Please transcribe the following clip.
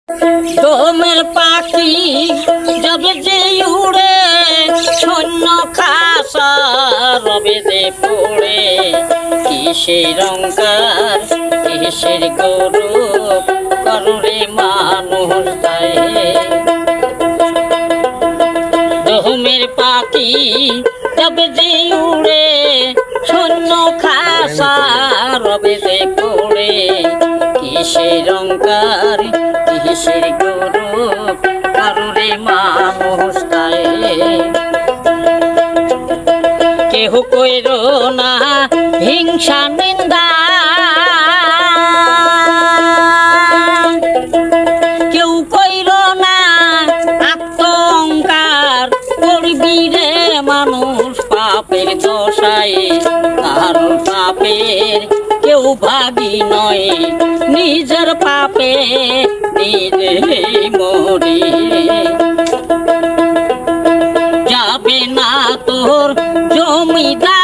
দমের পাখি যাবে যে উড়ে, শূন্য খাসা রবে যে পড়ে। কিসের অঙ্কার কিসের গৌরব করুরে মানুষ তাই। দমের পাখি যাবে যে উড়ে, শূন্য খাসা রবে যে পড়ে। কিসের অঙ্কার কিসের গৌরব করুরে মানুষ তাই। কেহ কইর না হিংসা নিন্দা, কেউ কইর না আত্মঅহংকার। করবি রে মানুষ পাপের দশায়, তার পাপের কেউ ভাগী নয়। নিজের পাপে নিজে মরে, যাবে না তোর জমিদার।